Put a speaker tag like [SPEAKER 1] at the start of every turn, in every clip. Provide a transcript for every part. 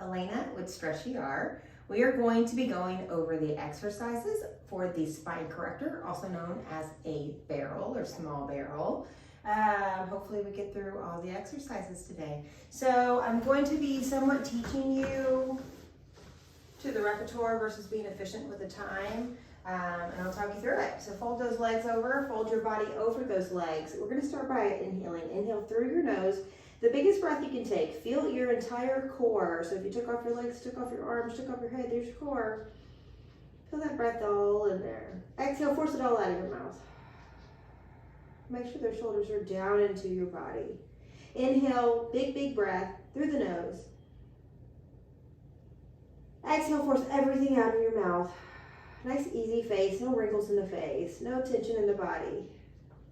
[SPEAKER 1] Elena with Stretchy R. We are going to be going over the exercises for the spine corrector, also known as a barrel or small barrel. Hopefully we get through all the exercises today. So I'm going to be somewhat teaching you to the repertoire versus being efficient with the time. And I'll talk you through it. So fold those legs over, fold your body over those legs. We're going to start by inhaling. Inhale through your nose. The biggest breath you can take. Feel your entire core. So if you took off your legs, took off your arms, took off your head, there's your core. Feel that breath all in there. Exhale, force it all out of your mouth. Make sure those shoulders are down into your body. Inhale, big breath through the nose. Exhale, force everything out of your mouth. Nice easy face, no wrinkles in the face, no tension in the body.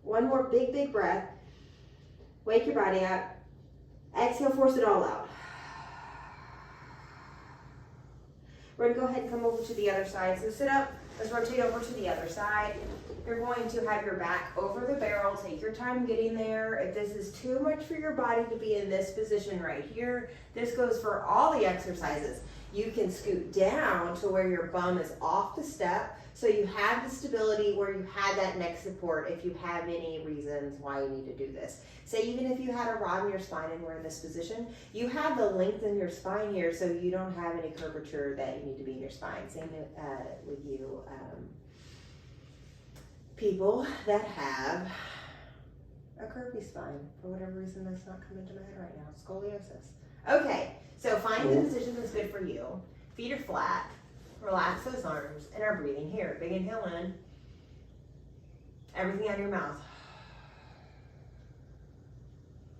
[SPEAKER 1] One more big breath. Wake your body up. Exhale, force it all out. We're going to go ahead and come over to the other side. So sit up, let's rotate over to the other side. You're going to have your back over the barrel. Take your time getting there. If this is too much for your body to be in this position right here, this goes for all the exercises. You can scoot down to where your bum is off the step, so you have the stability where you had that neck support if you have any reasons why you need to do this. Say even if you had a rod in your spine and we're in this position, you have the length in your spine here, so you don't have any curvature that you need to be in your spine. Same with you people that have a curvy spine. For whatever reason, that's not coming to my head right now. Scoliosis. Okay, so find the position that's good for you. Feet are flat. Relax those arms and our breathing here. Big inhale in. Everything out of your mouth.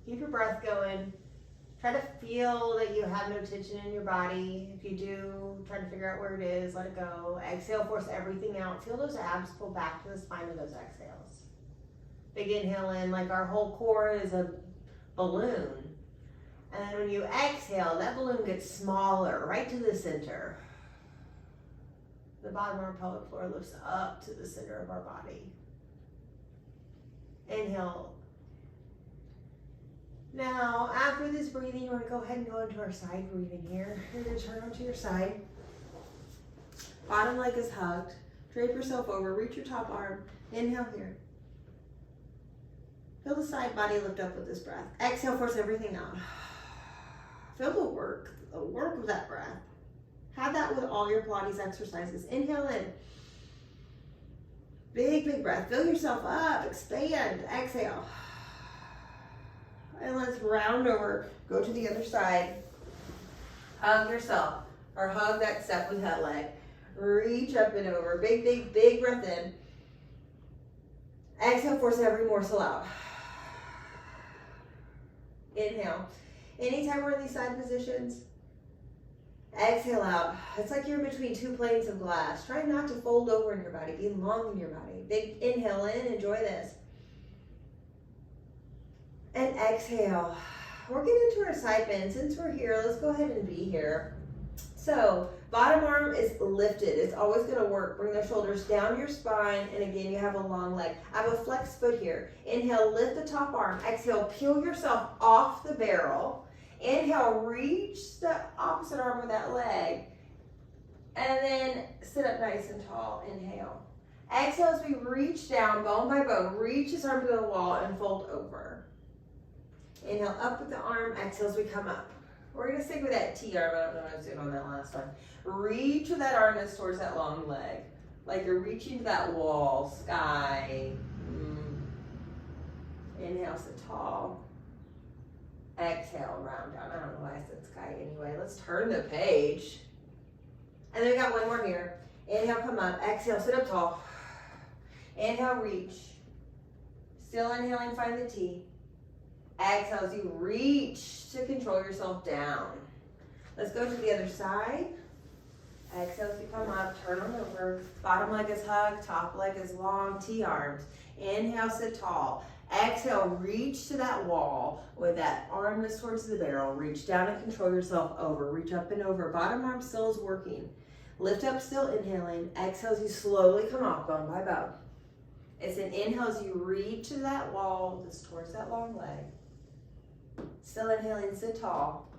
[SPEAKER 1] Keep your breath going. Try to feel that you have no tension in your body. If you do, try to figure out where it is. Let it go. Exhale, force everything out. Feel those abs pull back to the spine of those exhales. Big inhale in, like our whole core is a balloon. And then when you exhale, that balloon gets smaller, right to the center. The bottom of our pelvic floor lifts up to the center of our body. Inhale. Now, after this breathing, we're going to go ahead and go into our side breathing here. You're going to turn onto your side. Bottom leg is hugged. Drape yourself over. Reach your top arm. Inhale here. Feel the side body lift up with this breath. Exhale, force everything out. Feel the work of that breath. Have that with all your Pilates exercises. Inhale in. Big breath. Fill yourself up. Expand. Exhale. And let's round over. Go to the other side. Hug yourself. Or hug that step with that leg. Reach up and over. Big breath in. Exhale, force every morsel out. Inhale. Anytime we're in these side positions, exhale out. It's like you're between two planes of glass. Try not to fold over in your body. Be long in your body. Big inhale in. Enjoy this. And exhale. We're getting into our side bend. Since we're here, let's go ahead and be here. So bottom arm is lifted. It's always going to work. Bring the shoulders down your spine. And again, you have a long leg. I have a flexed foot here. Inhale, lift the top arm. Exhale, peel yourself off the barrel. Inhale, reach the opposite arm with that leg. And then sit up nice and tall. Inhale. Exhale as we reach down, bone by bone. Reach this arm to the wall and fold over. Inhale, up with the arm. Exhale as we come up. We're going to stick with that T arm. I don't know what I was doing on that last one. Reach with that arm that's towards that long leg. Like you're reaching to that wall, sky. Inhale, sit tall. Exhale, round down. I don't know why I said sky anyway. Let's turn the page. And then we got one more here. Inhale, come up. Exhale, sit up tall. Inhale, reach. Still inhaling, find the T. Exhale as you reach to control yourself down. Let's go to the other side. Exhale as you come up, turn on over. Bottom leg is hugged, top leg is long, T arms. Inhale, sit tall. Exhale, reach to that wall with that arm that's towards the barrel. Reach down and control yourself over. Reach up and over. Bottom arm still is working. Lift up, still inhaling. Exhale as you slowly come off, bone by bone. It's an inhale as you reach to that wall that's towards that long leg. Still inhaling, sit tall.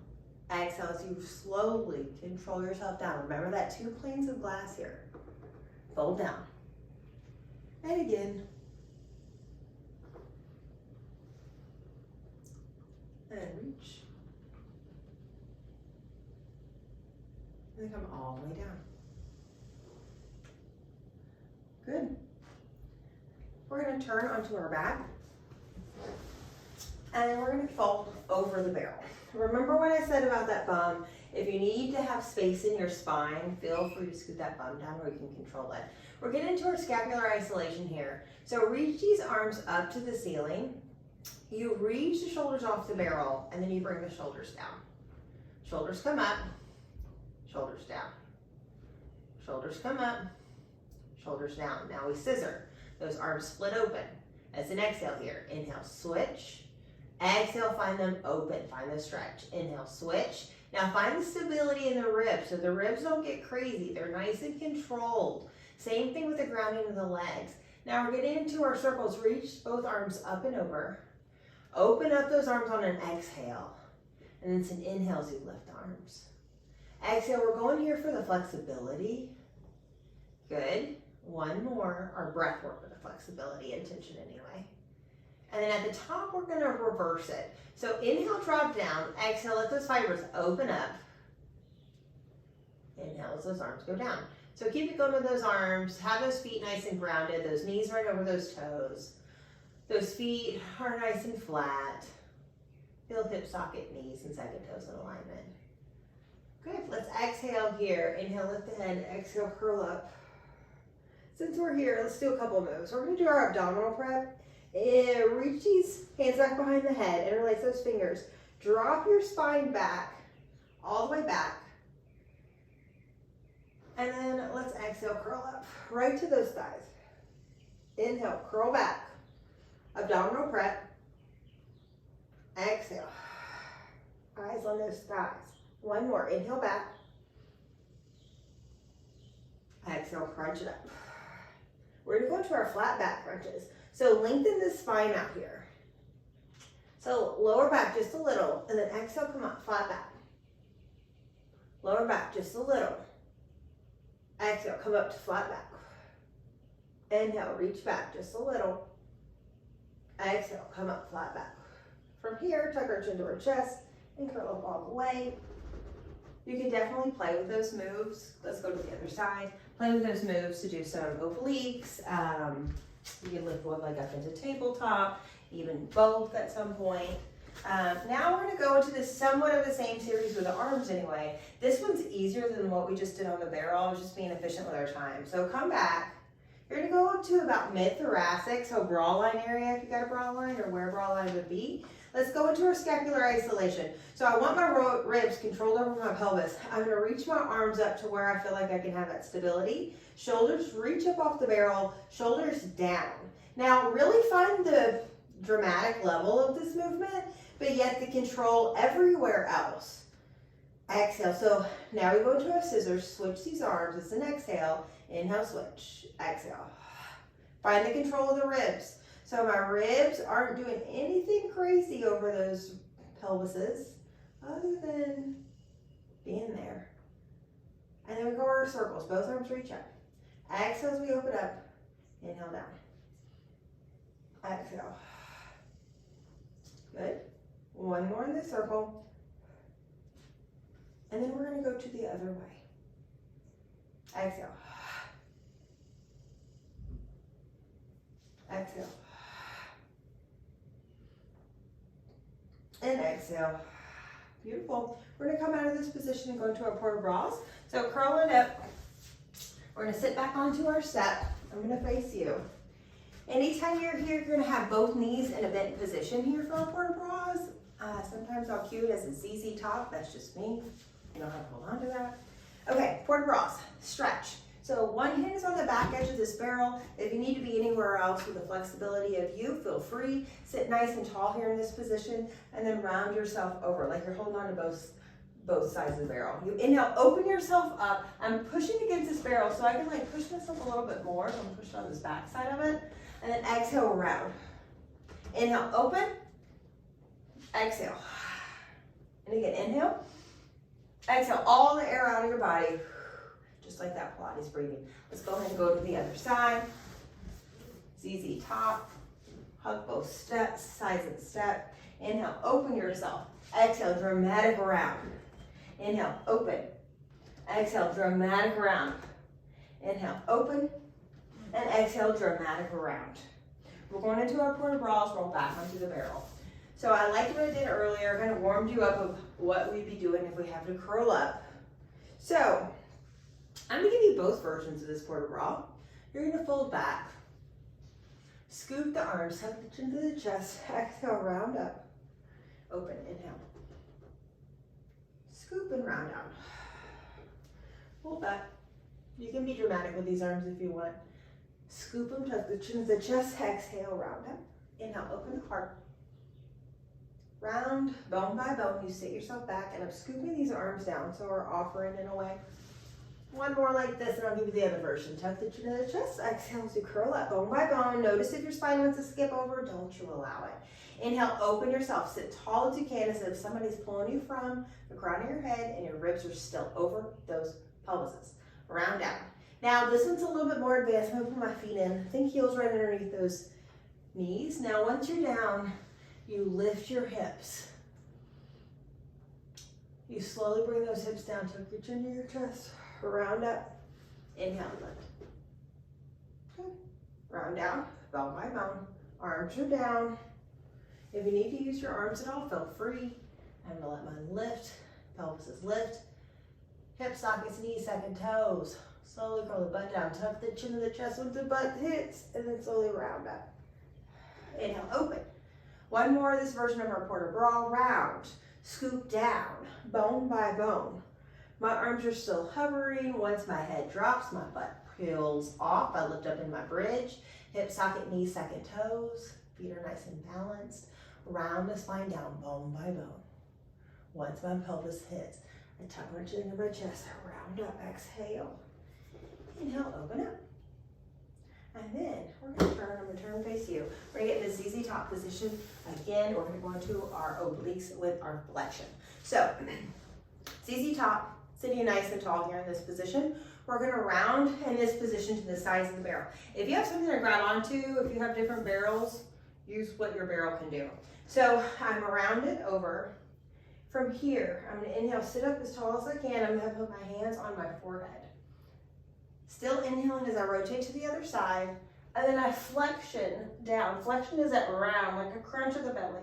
[SPEAKER 1] Exhale as you slowly control yourself down. Remember that 2 planes of glass here. Fold down. And again. And reach. And then come all the way down. Good. We're going to turn onto our back. And then we're going to fold over the barrel. Remember what I said about that bum? If you need to have space in your spine, feel free to scoot that bum down where you can control it. We're getting into our scapular isolation here. So reach these arms up to the ceiling. You reach the shoulders off the barrel, and then you bring the shoulders down. Shoulders come up, shoulders down. Shoulders come up, shoulders down. Now we scissor. Those arms split open. As an exhale here. Inhale, switch. Exhale, find them open. Find the stretch. Inhale, switch. Now find the stability in the ribs. So the ribs don't get crazy. They're nice and controlled. Same thing with the grounding of the legs. Now we're getting into our circles. Reach both arms up and over. Open up those arms on an exhale. And then it's an inhale as you lift arms. Exhale, we're going here for the flexibility. Good. One more. Our breath work with the flexibility and tension anyway. And then at the top, we're going to reverse it. So inhale, drop down. Exhale, let those fibers open up. Inhale as those arms go down. So keep it going with those arms. Have those feet nice and grounded. Those knees right over those toes. Those feet are nice and flat. Feel hip socket, knees, and second toes in alignment. Good. Let's exhale here. Inhale, lift the head. Exhale, curl up. Since we're here, let's do a couple moves. We're going to do our abdominal prep. Reach these hands back behind the head. Interlace those fingers. Drop your spine back, all the way back. And then let's exhale, curl up. Right to those thighs. Inhale, curl back. Abdominal prep. Exhale. Eyes on those thighs. One more. Inhale back. Exhale, crunch it up. We're going to go to our flat back crunches. So lengthen the spine out here. So lower back just a little, and then exhale, come up, flat back. Lower back just a little. Exhale, come up to flat back. Inhale, reach back just a little. Exhale, come up, flat back. From here, tuck our chin to our chest and curl up all the way. You can definitely play with those moves. Let's go to the other side. Play with those moves to do some obliques. You can lift one leg up into tabletop, even both at some point. Now we're going to go into this somewhat of the same series with the arms anyway. This one's easier than what we just did on the barrel. I was just being efficient with our time. So come back. You're going to go up to about mid-thoracic, so bra line area if you got a bra line or where bra line would be. Let's go into our scapular isolation. So I want my ribs controlled over my pelvis. I'm going to reach my arms up to where I feel like I can have that stability. Shoulders reach up off the barrel, shoulders down. Now really find the dramatic level of this movement, but yet the control everywhere else. Exhale. So now we go into our scissors, switch these arms. It's an exhale. Inhale, switch. Exhale. Find the control of the ribs. So my ribs aren't doing anything crazy over those pelvises other than being there. And then we go our circles. Both arms reach up. Exhale as we open up. Inhale down. Exhale. Good. One more in the circle. And then we're going to go to the other way. Exhale. Exhale. And exhale. Beautiful. We're going to come out of this position and go into our port bras. So curl it up. We're going to sit back onto our step. I'm going to face you. Anytime you're here, you're going to have both knees in a bent position here for our port bras. Sometimes I'll cue it as a ZZ top. That's just me. You don't have to hold on to that. Okay, port bras. Stretch. So one hand is on the back edge of this barrel. If you need to be anywhere else with the flexibility of you, feel free. Sit nice and tall here in this position, and then round yourself over like you're holding on to both sides of the barrel. You inhale, open yourself up. I'm pushing against this barrel so I can like push myself a little bit more. So I'm pushing on this back side of it. And then exhale, round. Inhale, open. Exhale. And again, inhale. Exhale all the air out of your body, just like that Pilates breathing. Let's go ahead and go to the other side. ZZ top, hug both steps, sides of the step. Inhale, open yourself. Exhale, dramatic round. Inhale, open. Exhale, dramatic round. Inhale, open. And exhale, dramatic round. We're going into our porta bras, roll back onto the barrel. So I liked what I did earlier, kind of warmed you up of what we'd be doing if we have to curl up. So I'm gonna give you both versions of this porta bra. You're gonna fold back, scoop the arms, tuck the chin to the chest, exhale, round up, open, inhale. Scoop and round out. Fold back. You can be dramatic with these arms if you want. Scoop them, tuck the chin to the chest, exhale, round up. Inhale, open the heart. Round, bone by bone, you sit yourself back, and I'm scooping these arms down, so we're offering in a way. One more like this, and I'll give you the other version. Tuck the chin to the chest, exhale as you curl up, bone by bone. Notice if your spine wants to skip over, don't you allow it. Inhale, open yourself, sit tall as you can, as if somebody's pulling you from the crown of your head, and your ribs are still over those pelvises. Round out. Now, this one's a little bit more advanced. I'm gonna put my feet in. I think heels right underneath those knees. Now, once you're down, you lift your hips. You slowly bring those hips down, tuck your chin to your chest, round up, inhale, lift. Okay. Round down, bone by bone, arms are down. If you need to use your arms at all, feel free. I'm gonna let mine lift, pelvis is lift, hip sockets, knees, second toes. Slowly curl the butt down, tuck the chin to the chest once the butt hits, and then slowly round up. Inhale, open. One more of this version of our porta bra, round, scoop down, bone by bone. My arms are still hovering. Once my head drops, my butt peels off. I lift up in my bridge, hip socket, knees, second toes. Feet are nice and balanced. Round the spine down, bone by bone. Once my pelvis hits, I tuck my chin into my chest, round up, exhale. Inhale, open up. And then we're gonna turn, I'm gonna turn and face you. We're gonna get in the ZZ top position. Again, we're gonna go into our obliques with our flexion. So, ZZ top, sitting nice and tall here in this position. We're gonna round in this position to the sides of the barrel. If you have something to grab onto, if you have different barrels, use what your barrel can do. So I'm rounded over. From here, I'm gonna inhale, sit up as tall as I can. I'm gonna put my hands on my forehead. Still inhaling as I rotate to the other side, and then I flexion down. Flexion is that round, like a crunch of the belly.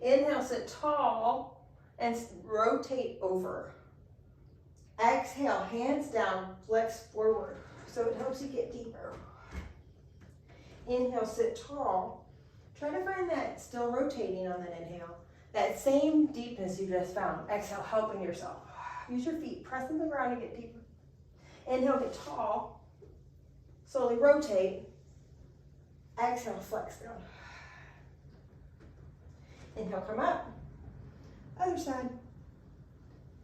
[SPEAKER 1] Inhale, sit tall, and rotate over. Exhale, hands down, flex forward, so it helps you get deeper. Inhale, sit tall. Try to find that still rotating on that inhale. That same deepness you just found. Exhale, helping yourself. Use your feet, press in the ground to get deeper. Inhale, get tall. Slowly rotate. Exhale, flex down. Inhale, come up. Other side.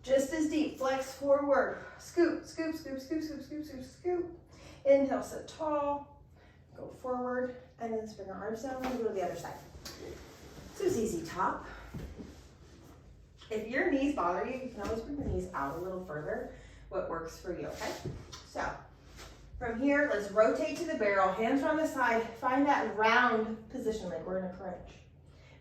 [SPEAKER 1] Just as deep, flex forward. Scoop, scoop, scoop, scoop, scoop, scoop, scoop, scoop. Inhale, sit tall. Go forward, and then bring our arms down and go to the other side. So ZZ top. If your knees bother you, you can always bring your knees out a little further. What works for you, okay? So from here, let's rotate to the barrel, hands on the side, find that round position like we're in a crunch.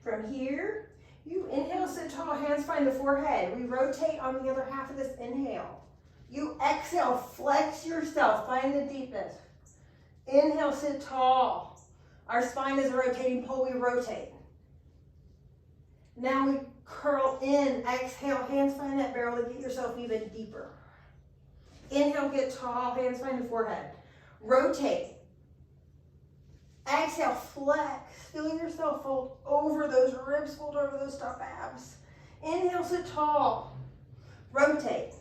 [SPEAKER 1] From here, you inhale, sit tall, hands find the forehead. We rotate on the other half of this inhale. You exhale, flex yourself, find the deepness. Inhale, sit tall. Our spine is a rotating pole, we rotate. Now we curl in, exhale, hands find that barrel to get yourself even deeper. Inhale, get tall, hands find the forehead. Rotate. Exhale, flex. Feel yourself fold over those ribs, fold over those top abs. Inhale, sit tall. Rotate.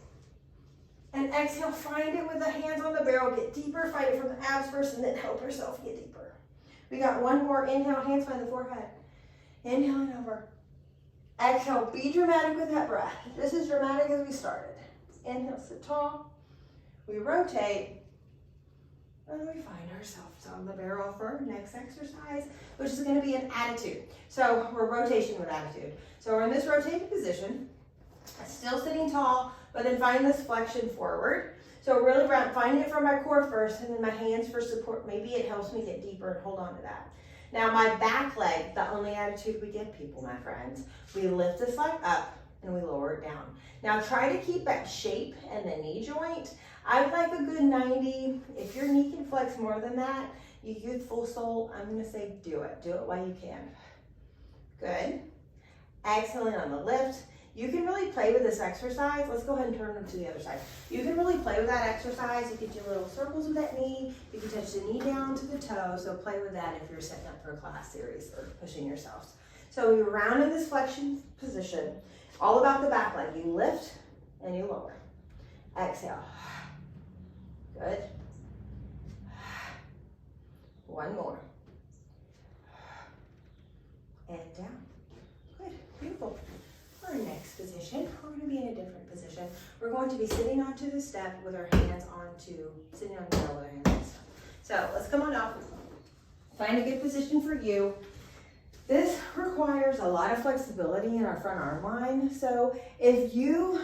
[SPEAKER 1] And exhale, find it with the hands on the barrel. Get deeper, find it from the abs first, and then help yourself get deeper. We got one more. Inhale, hands find the forehead. Inhaling over. Exhale, be dramatic with that breath. Just as dramatic as we started. Inhale, sit tall. We rotate, and we find ourselves on the barrel for our next exercise, which is going to be an attitude. So we're rotation with attitude. So we're in this rotated position, still sitting standing tall, but then find this flexion forward. So really finding it from my core first, and then my hands for support. Maybe it helps me get deeper and hold on to that. Now my back leg, the only attitude we give people, my friends, we lift this leg up and we lower it down. Now try to keep that shape in the knee joint. I would like a good 90. If your knee can flex more than that, you youthful soul, I'm gonna say do it. Do it while you can. Good. Exhaling on the lift. You can really play with this exercise. Let's go ahead and turn them to the other side. You can really play with that exercise. You can do little circles with that knee. You can touch the knee down to the toe. So play with that if you're setting up for a class series or pushing yourselves. So we round in this flexion position. All about the back leg. You lift and you lower. Exhale. Good. One more. And down. Good. Beautiful. Our next position, we're going to be in a different position. We're going to be sitting onto the step with our hands sitting on the middle with our hands on the step. So let's come on up. Find a good position for you. This requires a lot of flexibility in our front arm line. So if you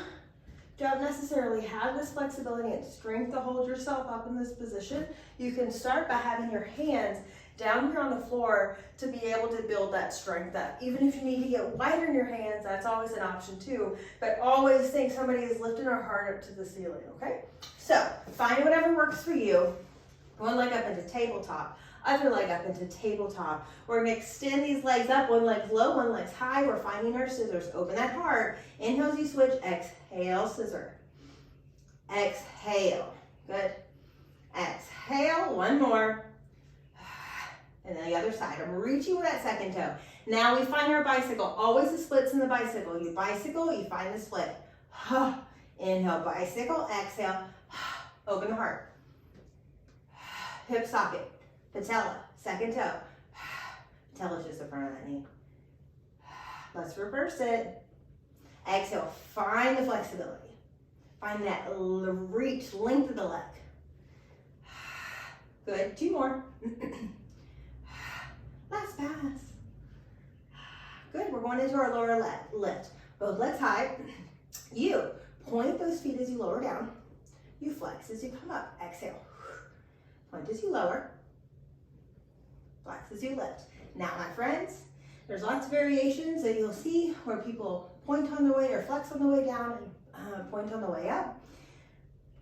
[SPEAKER 1] don't necessarily have this flexibility and strength to hold yourself up in this position, you can start by having your hands down here on the floor to be able to build that strength up. Even if you need to get wider in your hands, that's always an option too. But always think somebody is lifting our heart up to the ceiling, okay? So find whatever works for you. One leg up into tabletop, other leg up into tabletop. We're gonna extend these legs up, one leg's low, one leg's high. We're finding our scissors. Open that heart. Inhale as you switch, exhale, scissor. Exhale, good. Exhale, one more. And then the other side, I'm reaching with that second toe. Now we find our bicycle. Always the splits in the bicycle. You bicycle, you find the split. Inhale, bicycle, exhale, open the heart. Hip socket, patella, second toe. Patella's just the front of that knee. Let's reverse it. Exhale, find the flexibility. Find that reach, length of the leg. Good, two more. Last pass. Good, we're going into our lower leg lift. Both legs high. You point those feet as you lower down. You flex as you come up. Exhale. Point as you lower. Flex as you lift. Now, my friends, there's lots of variations that you'll see where people point on the way or flex on the way down and point on the way up.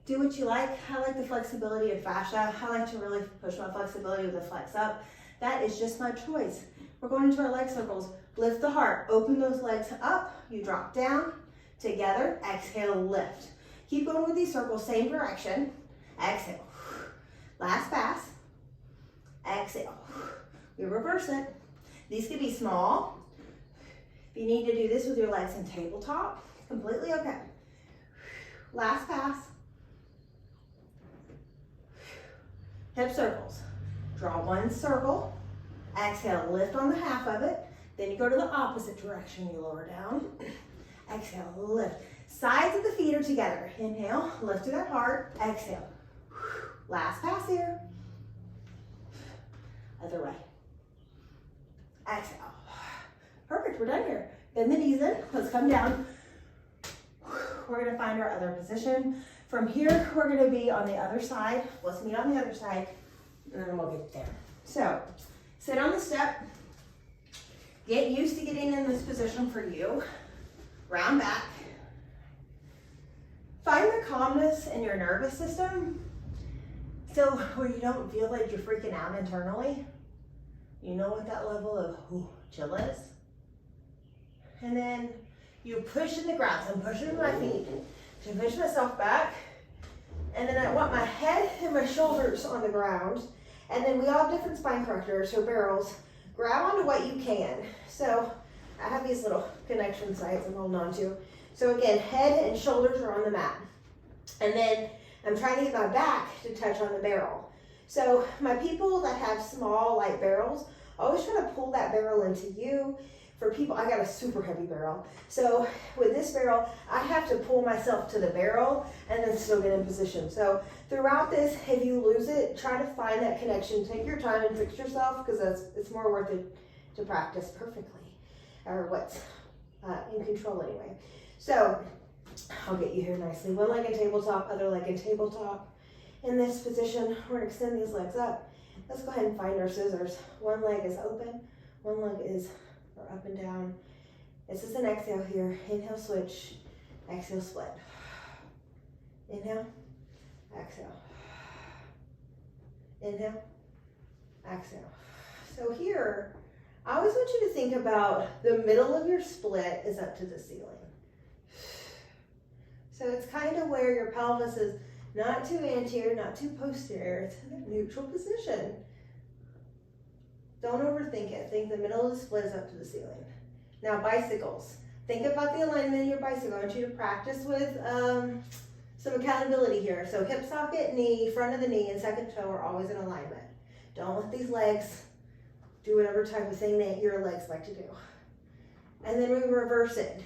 [SPEAKER 1] Do what you like. I like the flexibility of fascia. I like to really push my flexibility with the flex up. That is just my choice. We're going into our leg circles. Lift the heart. Open those legs up. You drop down. Together. Exhale, lift. Keep going with these circles. Same direction. Exhale. Last pass. Exhale. We reverse it. These could be small. If you need to do this with your legs in tabletop, completely okay. Last pass. Hip circles. Draw one circle. Exhale, lift on the half of it. Then you go to the opposite direction. You lower down. Exhale, lift. Sides of the feet are together. Inhale, lift to that heart. Exhale. Last pass here. Other way. Exhale. Perfect, we're done here. Bend the knees in. Let's come down. We're gonna find our other position. From here, we're gonna be on the other side. Let's meet on the other side, and then we'll get there. So, sit on the step. Get used to getting in this position for you. Round back. Find the calmness in your nervous system. So where you don't feel like you're freaking out internally. You know what that level of chill is? And then you push in the ground. So I'm pushing with my feet to push myself back. And then I want my head and my shoulders on the ground. And then we all have different spine correctors or barrels. Grab onto what you can. So I have these little connection sites I'm holding on to. So again, head and shoulders are on the mat. And then I'm trying to get my back to touch on the barrel. So my people that have small, light barrels, always try to pull that barrel into you. For people, I got a super heavy barrel. So with this barrel, I have to pull myself to the barrel and then still get in position. So throughout this, if you lose it, try to find that connection. Take your time and fix yourself because it's more worth it to practice perfectly or what's in control anyway. So I'll get you here nicely. One leg in tabletop, other leg in tabletop. In this position, we're gonna extend these legs up. Let's go ahead and find our scissors. One leg is open, one leg is up and down. This is an exhale here. Inhale, switch. Exhale, split. Inhale, exhale. Inhale, exhale. So here, I always want you to think about the middle of your split is up to the ceiling. So it's kind of where your pelvis is not too anterior, not too posterior. It's in a neutral position. Don't overthink it. Think the middle of the split is up to the ceiling. Now bicycles. Think about the alignment of your bicycle. I want you to practice with some accountability here. So hip socket, knee, front of the knee, and second toe are always in alignment. Don't let these legs do whatever type of thing that your legs like to do. And then we reverse it.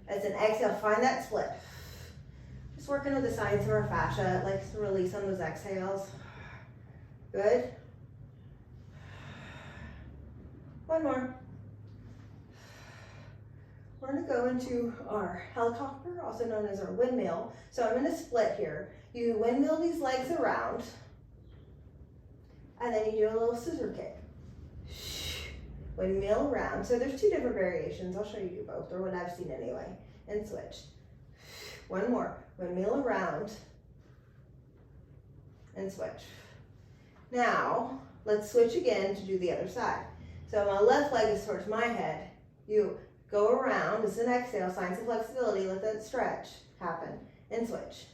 [SPEAKER 1] As an exhale, find that split. Just working with the sides of our fascia, like to release on those exhales. Good. One more. We're going to go into our helicopter, also known as our windmill. So I'm going to split here. You windmill these legs around, and then you do a little scissor kick. Windmill around. So there's two different variations. I'll show you both, or what I've seen anyway. And switch. One more. Windmill around, and switch. Now, let's switch again to do the other side. So my left leg is towards my head. You go around, this is an exhale, signs of flexibility, let that stretch happen, and switch.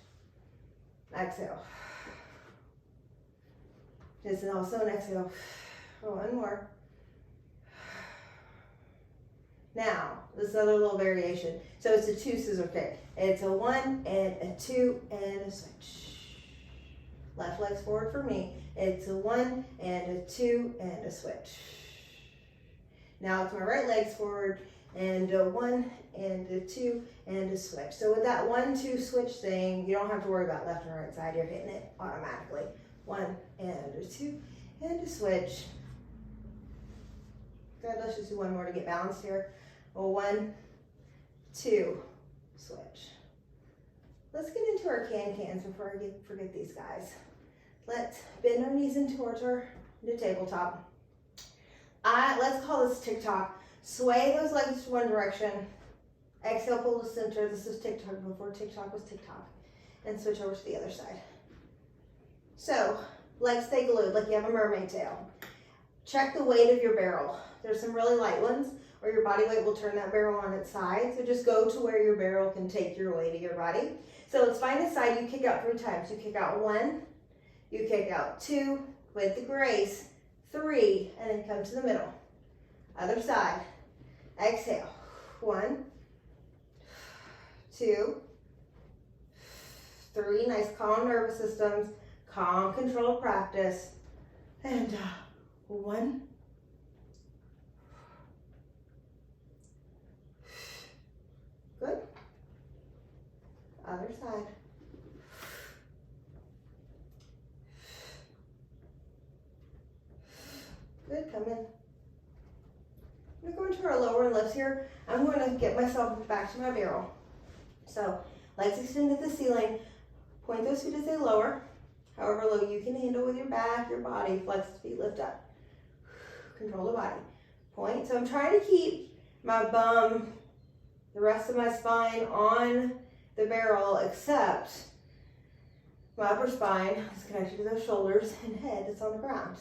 [SPEAKER 1] Exhale. This is also an exhale. One more. Now, this other little variation. So it's a two scissor kick. It's a 1 and a 2 and a switch. Left leg's forward for me. It's a 1 and a 2 and a switch. Now it's my right leg's forward and a 1 and a 2 and a switch. So with that 1, 2 switch thing, you don't have to worry about left and right side. You're hitting it automatically. 1 and a 2 and a switch. Good, let's just do one more to get balanced here. A 1, 2, switch. Let's get into our can-cans before I forget these guys. Let's bend our knees in towards our tabletop. Let's call this TikTok. Sway those legs to one direction. Exhale, pull to center. This is TikTok before TikTok was TikTok. And switch over to the other side. So, legs stay glued like you have a mermaid tail. Check the weight of your barrel. There's some really light ones, or your body weight will turn that barrel on its side. So just go to where your barrel can take your weight of your body. So let's find a side. You kick out 3 times. You kick out 1, you kick out 2 with the grace, 3, and then come to the middle. Other side. Exhale. 1, 2, 3. Nice calm nervous systems, calm controlled practice. And 1. Good. Other side. Good, come in. I'm going to go into our lower lifts here. I'm going to get myself back to my barrel. So, legs extend to the ceiling. Point those feet as they lower. However low you can handle with your back, your body. Flex the feet, lift up. Control the body. Point. So I'm trying to keep my bum, the rest of my spine on the barrel, except my upper spine is connected to those shoulders and head that's on the ground.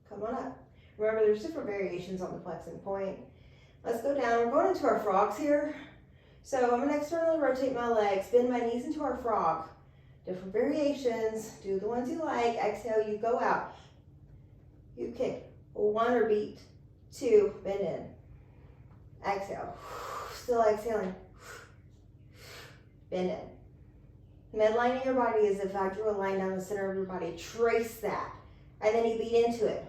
[SPEAKER 1] Come on up. Remember, there's different variations on the flexing point. Let's go down. We're going into our frogs here. So I'm going to externally rotate my legs, bend my knees into our frog. Different variations. Do the ones you like. Exhale, you go out. You kick. 1 or beat. 2, bend in. Exhale. Still exhaling. Bend in. Midline of your body is if I drew a line down the center of your body. Trace that. And then you beat into it.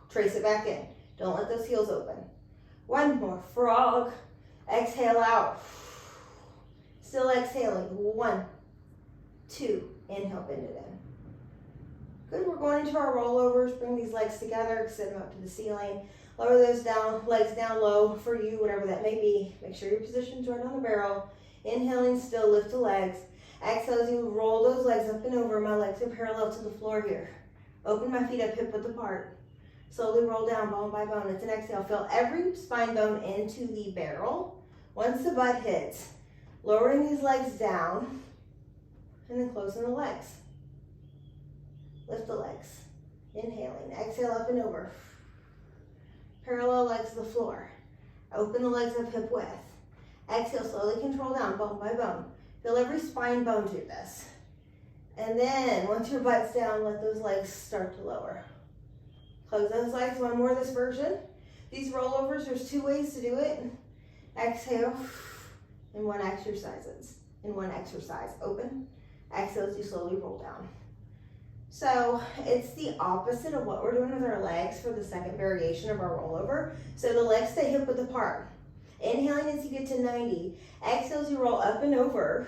[SPEAKER 1] Trace it back in. Don't let those heels open. 1 more. Frog. Exhale out. Still exhaling. 1, 2. Inhale, bend it in. Good. We're going into our rollovers. Bring these legs together. Extend them up to the ceiling. Lower those down, legs down low for you, whatever that may be. Make sure your position's right on the barrel. Inhaling still, lift the legs. Exhale as you roll those legs up and over. My legs are parallel to the floor here. Open my feet up hip width apart. Slowly roll down bone by bone. It's an exhale. Feel every spine bone into the barrel. Once the butt hits, lowering these legs down and then closing the legs. Lift the legs. Inhaling. Exhale up and over. Parallel legs to the floor. Open the legs up hip width. Exhale, slowly control down bone by bone. Feel every spine bone do this. And then once your butt's down, let those legs start to lower. Close those legs. One more this version. These rollovers, there's 2 ways to do it. Exhale in one exercise. Open. Exhale as you slowly roll down. So it's the opposite of what we're doing with our legs for the second variation of our rollover. So the legs stay hip width apart. Inhaling as you get to 90. Exhale as you roll up and over.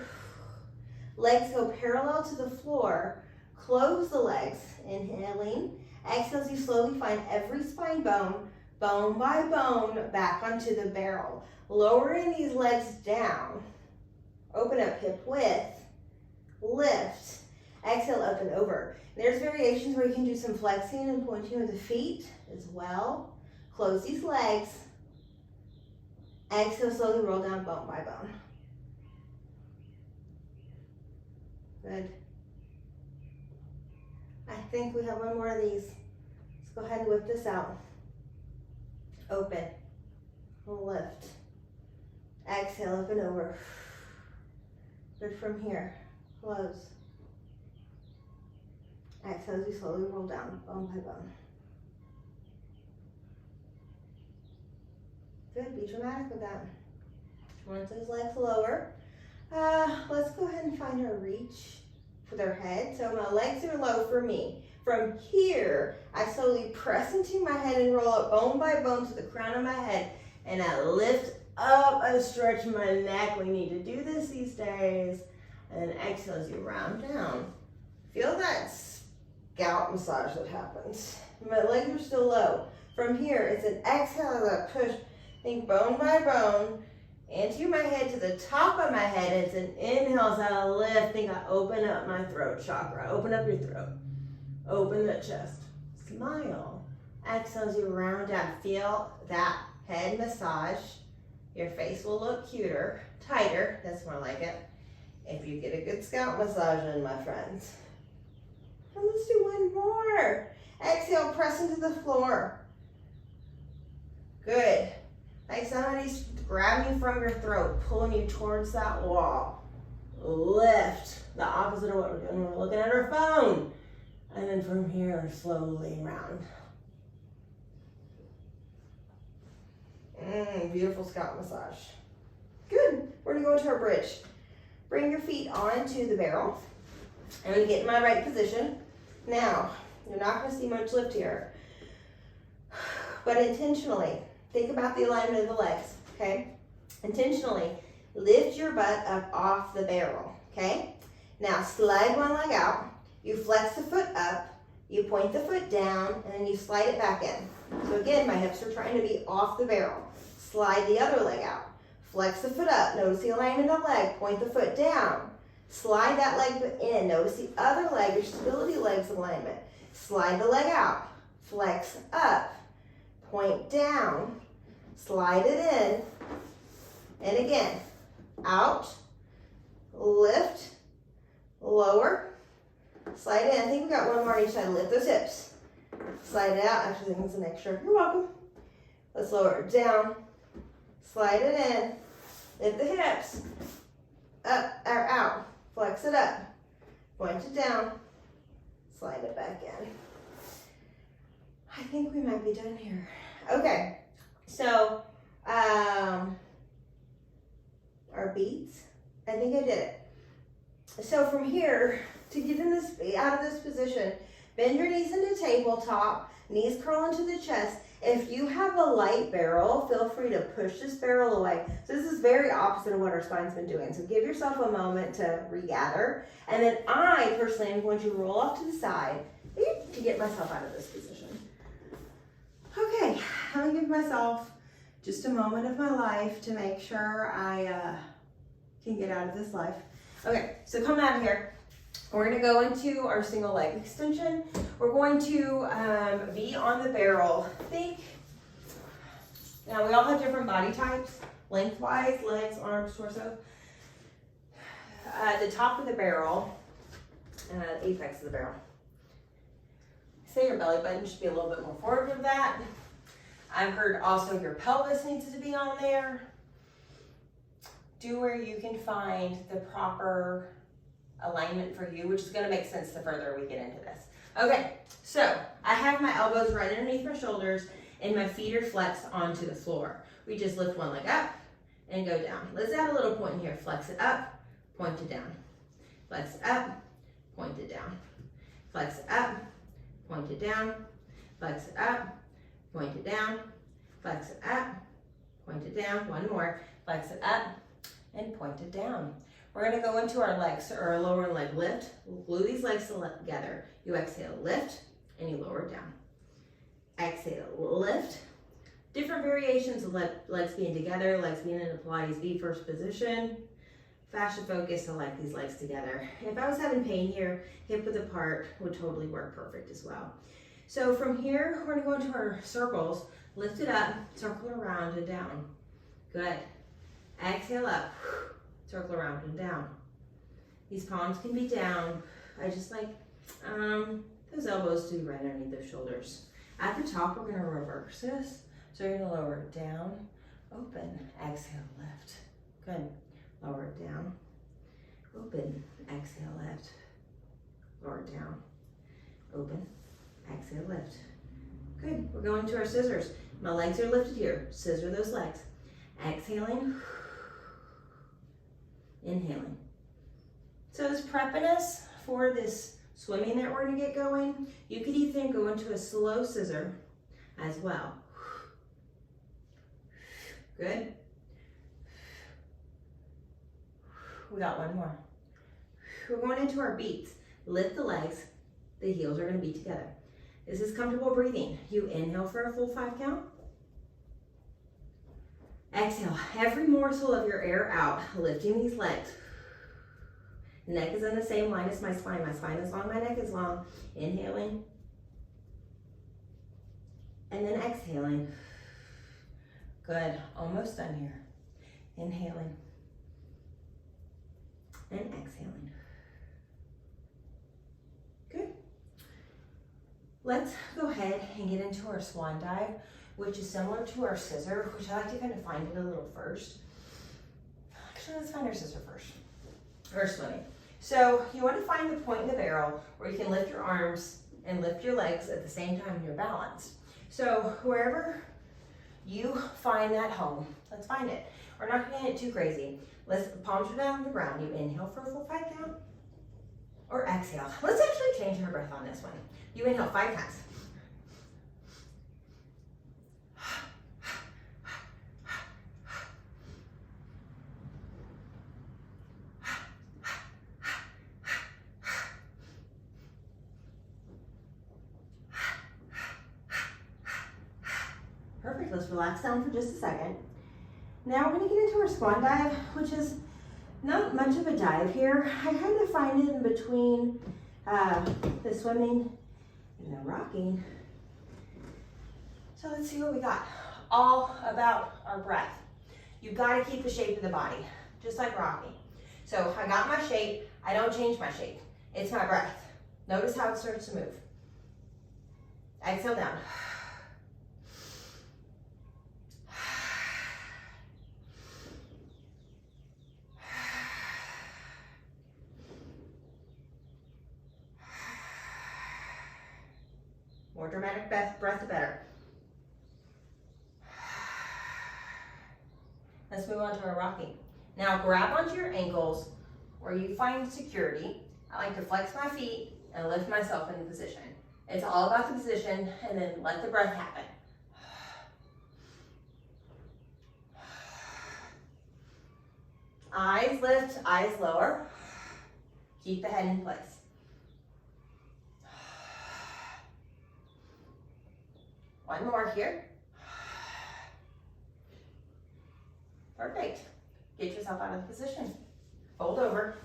[SPEAKER 1] Legs go parallel to the floor. Close the legs. Inhaling. Exhale as you slowly find every spine bone, bone by bone, back onto the barrel. Lowering these legs down. Open up hip width. Lift. Exhale up and over. There's variations where you can do some flexing and pointing with the feet as well. Close these legs. Exhale, slowly roll down bone by bone. Good. I think we have one more of these. Let's go ahead and whip this out. Open. Lift. Exhale up and over. Good from here. Close. Exhale as you slowly roll down, bone by bone. Good, be dramatic with that. Once those legs lower, let's go ahead and find our reach for their head. So my legs are low for me. From here, I slowly press into my head and roll up bone by bone to the crown of my head. And I lift up, I stretch my neck. We need to do this these days. And then exhale as you round down. Feel that scalp massage that happens. My legs are still low. From here, it's an exhale as I push, think bone by bone, into my head to the top of my head. It's an inhale as I lift, think I open up my throat chakra. Open up your throat. Open the chest. Smile. Exhale as you round down. Feel that head massage. Your face will look cuter, tighter. That's more like it. If you get a good scalp massage in, my friends. And let's do one more. Exhale, press into the floor. Good. Like somebody's grabbing you from your throat, pulling you towards that wall. Lift. The opposite of what we're doing. We're looking at our phone. And then from here, slowly round. Beautiful scalp massage. Good. We're gonna go into our bridge. Bring your feet onto the barrel. I'm gonna get in my right position. Now, you're not gonna see much lift here, but intentionally, think about the alignment of the legs, okay? Intentionally, lift your butt up off the barrel, okay? Now, slide one leg out. You flex the foot up, you point the foot down, and then you slide it back in. So again, my hips are trying to be off the barrel. Slide the other leg out. Flex the foot up. Notice the alignment of the leg. Point the foot down. Slide that leg in. Notice the other leg, your stability leg's alignment. Slide the leg out. Flex up. Point down. Slide it in. And again, out. Lift. Lower. Slide in. I think we got one more on each side. Lift those hips. Slide it out. Actually, I think it's an extra. You're welcome. Let's lower it down. Slide it in. Lift the hips. Up or out. Flex it up. Point it down. Slide it back in. I think we might be done here. Okay. So, our beats. I think I did it. So from here, to get in this, out of this position, bend your knees into tabletop, knees curl into the chest. If you have a light barrel, feel free to push this barrel away. So this is very opposite of what our spine's been doing. So give yourself a moment to regather. And then I personally am going to roll off to the side to get myself out of this position. Okay, I'm gonna give myself just a moment of my life to make sure I can get out of this life. Okay, so come out of here. We're gonna go into our single leg extension. We're going to be on the barrel. Now we all have different body types, lengthwise, legs, arms, torso. The top of the barrel, apex of the barrel. Say your belly button should be a little bit more forward of that. I've heard also your pelvis needs to be on there. Do where you can find the proper alignment for you, which is gonna make sense the further we get into this. Okay, so I have my elbows right underneath my shoulders and my feet are flexed onto the floor. We just lift one leg up and go down. Let's add a little point here. Flex it up, point it down. Flex it up, point it down. Flex it up, point it down. Flex it up, point it down. Flex it up, point it down. One more. Flex it up and point it down. We're gonna go into our legs, or our lower leg lift. We'll glue these legs together. You exhale, lift, and you lower it down. Exhale, lift. Different variations of legs being together, legs being in a Pilates V first position. Fascia focus, I like these legs together. If I was having pain here, hip width apart would totally work perfect as well. So from here, we're gonna go into our circles. Lift it up, circle around and down. Good. Exhale up, circle around and down. These palms can be down. I just like those elbows to be right underneath those shoulders. At the top, we're gonna reverse this. So you're gonna lower it down, open, exhale, lift. Good. Lower it down, open, exhale, lift. Lower it down, open, exhale, lift. Good. We're going to our scissors. My legs are lifted here. Scissor those legs. Exhaling, inhaling. So it's prepping us for this swimming that we're gonna get going. You could even go into a slow scissor as well. Good. We got one more. We're going into our beats. Lift the legs. The heels are gonna be together. This is comfortable breathing. You inhale for a full 5 count. Exhale every morsel of your air out, lifting these legs. Neck is in the same line as my spine. My spine is long, my neck is long. Inhaling. And then exhaling. Good, almost done here. Inhaling. And exhaling. Good. Let's go ahead and get into our swan dive, which is similar to our scissor, which I like to kind of find it a little first. Actually, let's find our scissor first, or swimming. So you want to find the point in the barrel where you can lift your arms and lift your legs at the same time you're balanced. So wherever you find that home, let's find it. We're not going to get too crazy. Let's palms are down on the ground. You inhale for a full 5 count, or exhale. Let's actually change our breath on this one. You inhale 5 times. Perfect, let's relax down for just a second. Now we're gonna get into our swan dive, which is not much of a dive here. I kind of find it in between the swimming and the rocking. So let's see what we got. All about our breath. You've got to keep the shape of the body, just like rocking. So I got my shape, I don't change my shape. It's my breath. Notice how it starts to move. Exhale down. More dramatic breath, the better. Let's move on to our rocking. Now grab onto your ankles where you find security. I like to flex my feet and lift myself into position. It's all about the position, and then let the breath happen. Eyes lift, eyes lower. Keep the head in place. One more here. Perfect. Get yourself out of the position. Fold over.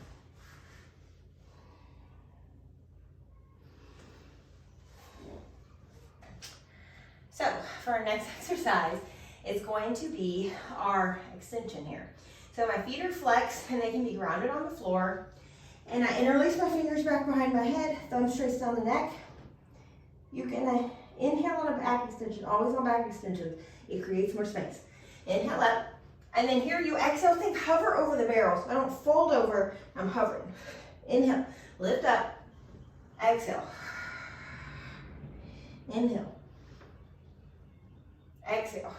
[SPEAKER 1] So for our next exercise, it's going to be our extension here. So my feet are flexed and they can be grounded on the floor. And I interlace my fingers back behind my head, thumbs straight down the neck. You can inhale on a back extension, always on back extensions. It creates more space. Inhale up. And then here you exhale, think hover over the barrels. I don't fold over, I'm hovering. Inhale, lift up, exhale. Inhale. Exhale.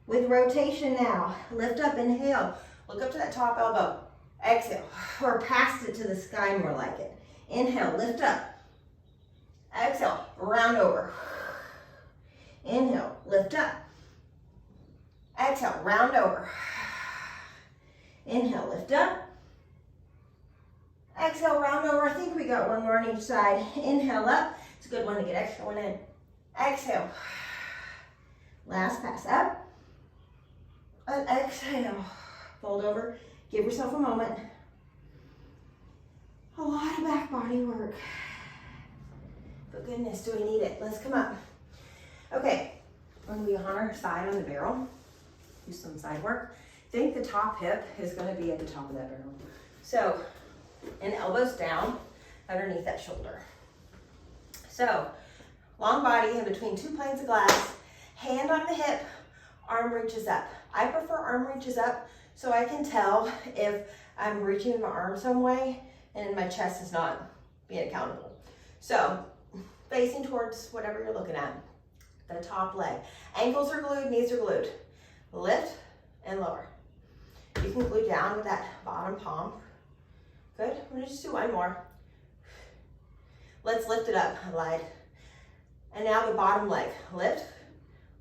[SPEAKER 1] With rotation now, lift up, inhale. Look up to that top elbow. Exhale, or past it to the sky more like it. Inhale, lift up. Exhale, round over. Inhale, lift up. Exhale, round over. Inhale, lift up. Exhale, round over. I think we got one more on each side. Inhale up. It's a good one to get extra one in. Exhale. Last pass up. And exhale. Fold over. Give yourself a moment. A lot of back body work. But goodness, do we need it? Let's come up. Okay, we're going to be on our side on the barrel. Do some side work. Think the top hip is going to be at the top of that barrel. So, and elbows down underneath that shoulder. So, long body in between two planes of glass, hand on the hip, arm reaches up. I prefer arm reaches up so I can tell if I'm reaching my arm some way and my chest is not being accountable. So, facing towards whatever you're looking at, the top leg. Ankles are glued, knees are glued. Lift and lower. You can glue down with that bottom palm. Good, I'm gonna just do one more. Let's lift it up, I lied. And now the bottom leg, lift,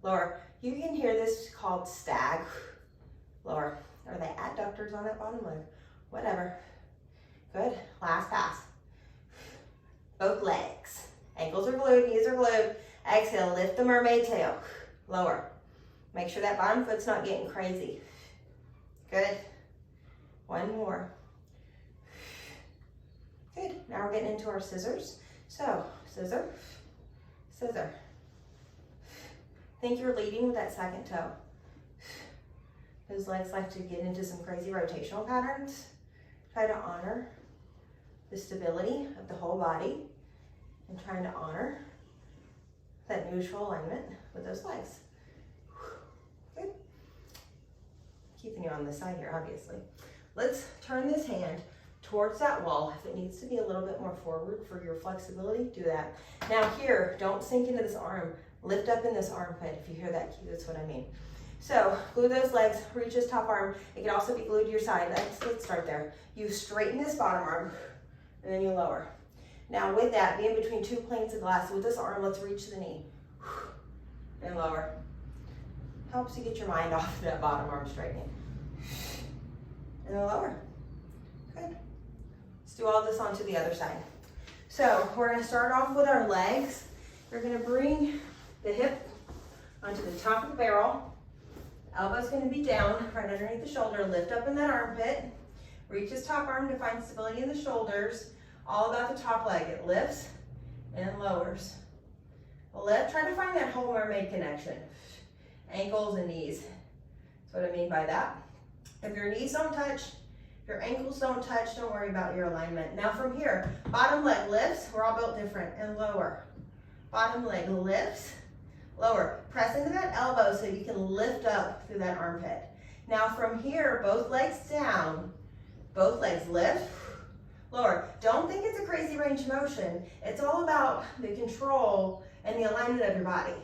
[SPEAKER 1] lower. You can hear this called stag, lower. Are they adductors on that bottom leg? Whatever. Good, last pass. Both legs. Ankles are glued, knees are glued. Exhale, lift the mermaid tail, lower. Make sure that bottom foot's not getting crazy. Good. One more. Good, now we're getting into our scissors. So, scissor, scissor. Think you're leading with that second toe. Those legs like to get into some crazy rotational patterns. Try to honor the stability of the whole body and trying to honor that neutral alignment with those legs. Good. Keeping you on this side here, obviously. Let's turn this hand towards that wall. If it needs to be a little bit more forward for your flexibility, do that. Now here, don't sink into this arm. Lift up in this armpit. If you hear that cue, that's what I mean. So glue those legs, reach this top arm. It can also be glued to your side. Let's start there. You straighten this bottom arm, and then you lower. Now with that, be in between two planes of glass. With this arm, let's reach the knee. And lower. Helps you get your mind off of that bottom arm straightening. And then lower. Good. Let's do all this onto the other side. So we're gonna start off with our legs. You're gonna bring the hip onto the top of the barrel. Elbow's gonna be down, right underneath the shoulder. Lift up in that armpit. Reach this top arm to find stability in the shoulders. All about the top leg. It lifts and lowers. Lift, try to find that whole mermaid connection. Ankles and knees. That's what I mean by that. If your knees don't touch, if your ankles don't touch, don't worry about your alignment. Now from here, bottom leg lifts. We're all built different. And lower. Bottom leg lifts, lower. Press into that elbow so you can lift up through that armpit. Now from here, both legs down. Both legs lift, lower. Don't think it's a crazy range of motion. It's all about the control and the alignment of your body.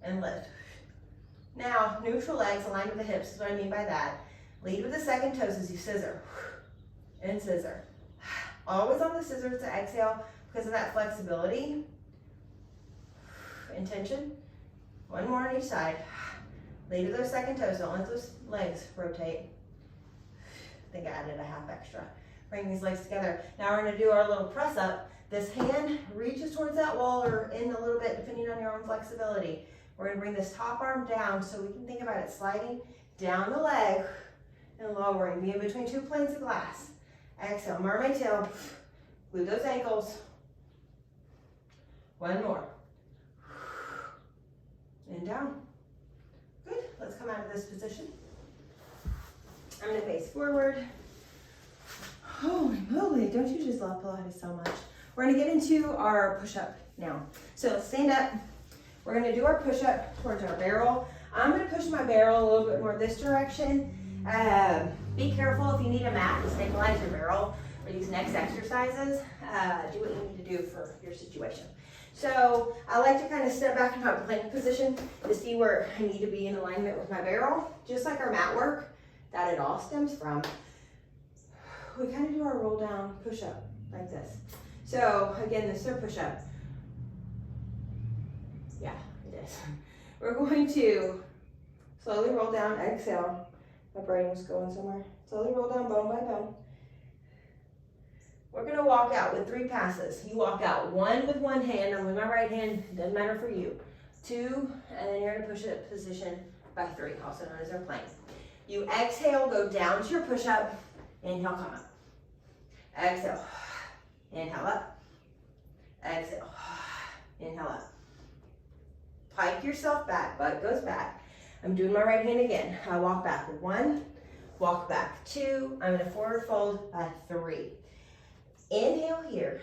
[SPEAKER 1] And lift. Now, neutral legs aligned with the hips is what I mean by that. Lead with the second toes as you scissor. And scissor. Always on the scissors to exhale because of that flexibility. Intention. One more on each side. Lead with those second toes. Don't let those legs rotate. I think I added a half extra. Bring these legs together. Now we're going to do our little press up. This hand reaches towards that wall or in a little bit depending on your own flexibility. We're gonna bring this top arm down so we can think about it sliding down the leg and lowering. Be in between two planes of glass. Exhale, mermaid tail. Glue those ankles. One more. And down. Good. Let's come out of this position. I'm going to face forward. Holy moly, don't you just love Pilates so much? We're going to get into our push-up now. So let's stand up. We're going to do our push-up towards our barrel. I'm going to push my barrel a little bit more this direction. Be careful if you need a mat to stabilize your barrel for these next exercises. Do what you need to do for your situation. So I like to kind of step back into a plank position to see where I need to be in alignment with my barrel. Just like our mat work, that it all stems from. We kind of do our roll down push up like this. So again, this is our push up. Yeah, it is. We're going to slowly roll down, exhale. My brain was going somewhere. Slowly roll down bone by bone. We're gonna walk out with 3 passes. You walk out 1 with one hand, or with my right hand, it doesn't matter for you. 2, and then you're in a push-up position by 3, also known as our plank. You exhale, go down to your push-up, inhale, come up. Exhale, inhale up. Exhale, inhale up. Pike yourself back, butt goes back. I'm doing my right hand again. I walk back 1, walk back 2. I'm gonna forward fold by 3. Inhale here,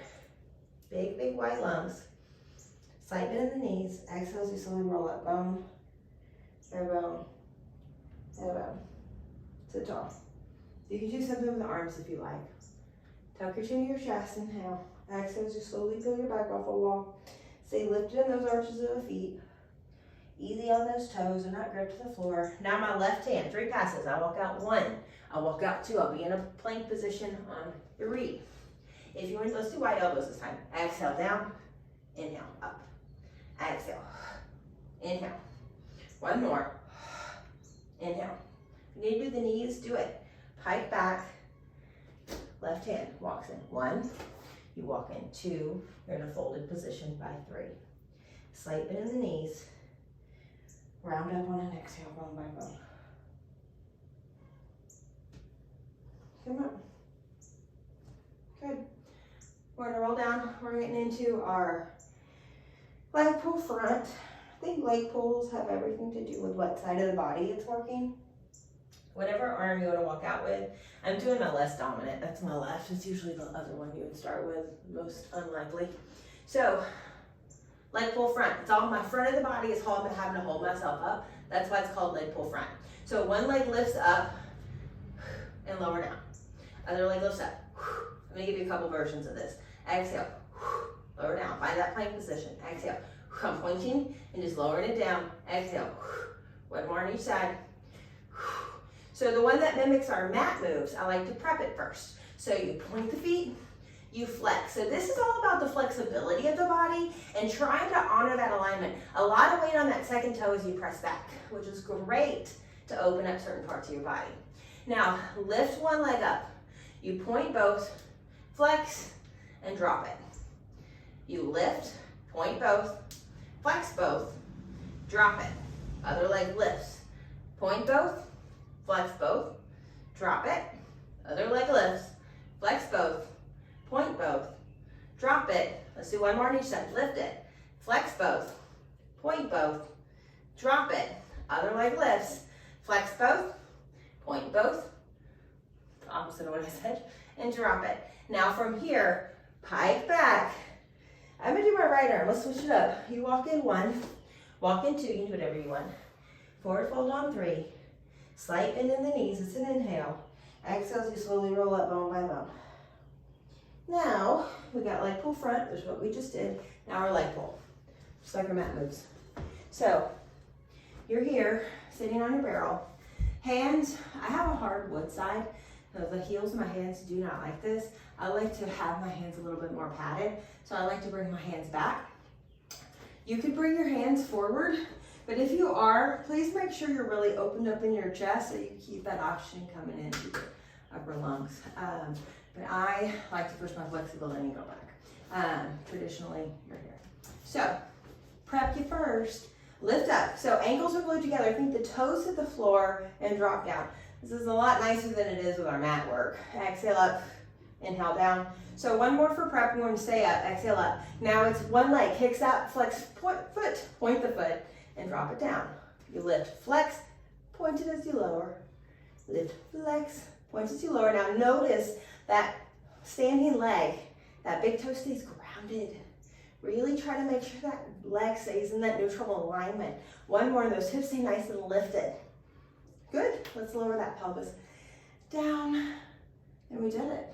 [SPEAKER 1] big, big wide lungs. Slight bend in the knees. Exhale as you slowly roll up, bone, by bone, by bone. Sit tall. You can do something with the arms if you like. Tuck your chin to your chest, inhale. Exhale as you slowly peel your back off a wall. Stay lifted in those arches of the feet. Easy on those toes, they're not gripped to the floor. Now my left hand, 3 passes. I walk out 1, I walk out 2. I'll be in a plank position on your reed. If you want, let's do wide elbows this time. Exhale down, inhale up. Exhale, inhale. 1 more, inhale. If you need to do the knees, do it. Pike back, left hand walks in 1, you walk in 2, you're in a folded position by 3. Slight bend in the knees, round up on an exhale, bone by bone. Come on. Good. We're gonna roll down. We're getting into our leg pull front. I think leg pulls have everything to do with what side of the body it's working. Whatever arm you want to walk out with. I'm doing my less dominant. That's my left. It's usually the other one you would start with, most unlikely. So, leg pull front. It's all my front of the body is having to hold myself up. That's why it's called leg pull front. So one leg lifts up and lower down. Other leg lifts up. I'm gonna give you a couple versions of this. Exhale, lower down, find that plank position. Exhale, I'm pointing and just lowering it down. Exhale, 1 more on each side. So the one that mimics our mat moves, I like to prep it first. So you point the feet, you flex. So this is all about the flexibility of the body and trying to honor that alignment. A lot of weight on that second toe as you press back, which is great to open up certain parts of your body. Now, lift one leg up. You point both, flex, and drop it. You lift, point both, flex both, drop it. Other leg lifts. Point both, flex both, drop it. Other leg lifts, flex both, point both, drop it. Let's do 1 more on each side. Lift it, flex both, point both, drop it. Other leg lifts, flex both, point both, opposite of what I said, and drop it. Now from here, pike back. I'm gonna do my right arm. Let's switch it up. You walk in 1, walk in 2, you can do whatever you want. Forward fold on 3. Slight bend in the knees, it's an inhale. Exhale as you slowly roll up bone by bone. Now, we got leg pull front, which is what we just did. Now our leg pull, just like our mat moves. So, you're here, sitting on your barrel. Hands, I have a hard wood side. The heels of my hands do not like this. I like to have my hands a little bit more padded, so I like to bring my hands back. You could bring your hands forward, but if you are, please make sure you're really opened up in your chest so you keep that oxygen coming into your upper lungs. But I like to push my flexibility and go back. Traditionally, you're here. So, prep you first. Lift up. So ankles are glued together. I think the toes hit the floor and drop down. This is a lot nicer than it is with our mat work. Exhale up, inhale down. So one more for prep. We're going to stay up, exhale up. Now it's one leg, kicks up, flex foot, point the foot, and drop it down. You lift, flex, point it as you lower. Lift, flex, point as you lower. Now notice that standing leg, that big toe stays grounded. Really try to make sure that leg stays in that neutral alignment. One more, and those hips stay nice and lifted. Good, let's lower that pelvis down, and we did it.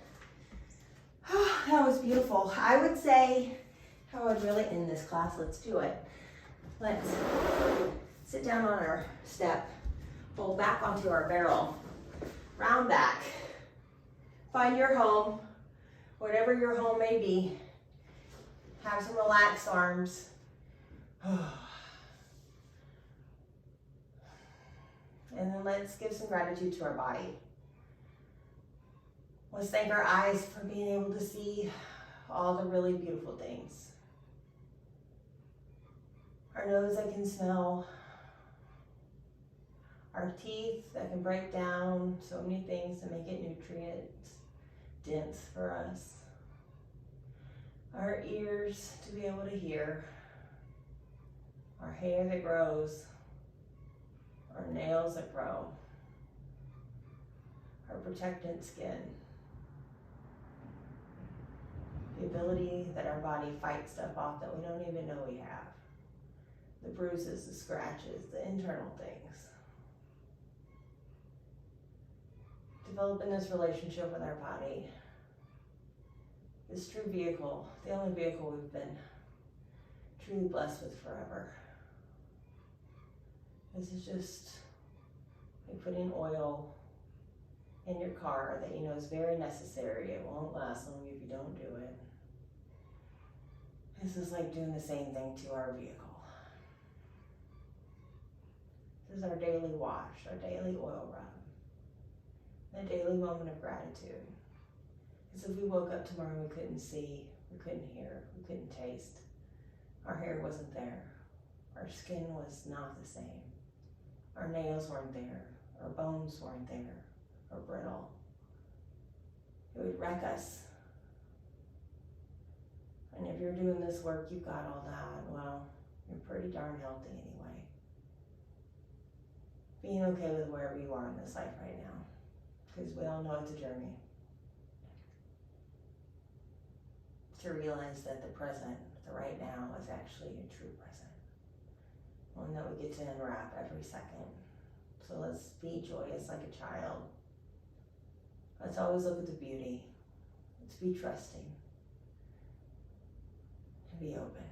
[SPEAKER 1] Oh, that was beautiful. I would say, how I would really end this class, let's do it. Let's sit down on our step, fold back onto our barrel, round back. Find your home, whatever your home may be. Have some relaxed arms. And then let's give some gratitude to our body. Let's thank our eyes for being able to see all the really beautiful things. Our nose that can smell. Our teeth that can break down so many things to make it nutrients dense for us. Our ears to be able to hear. Our hair that grows. Our nails that grow. Our protectant skin. The ability that our body fights stuff off that we don't even know we have. The bruises, the scratches, the internal things. Developing this relationship with our body. This true vehicle, the only vehicle we've been truly blessed with forever. This is just like putting oil in your car that you know is very necessary. It won't last long if you don't do it. This is like doing the same thing to our vehicle. This is our daily wash, our daily oil rub, a daily moment of gratitude. Because if we woke up tomorrow and we couldn't see, we couldn't hear, we couldn't taste, our hair wasn't there, our skin was not the same, our nails weren't there, our bones weren't there, or brittle, it would wreck us. And if you're doing this work, you've got all that, well, you're pretty darn healthy anyway. Being okay with wherever you are in this life right now, because we all know it's a journey. To realize that the present, the right now, is actually a true present. One that we get to unwrap every second. So let's be joyous like a child. Let's always look at the beauty. Let's be trusting. And be open.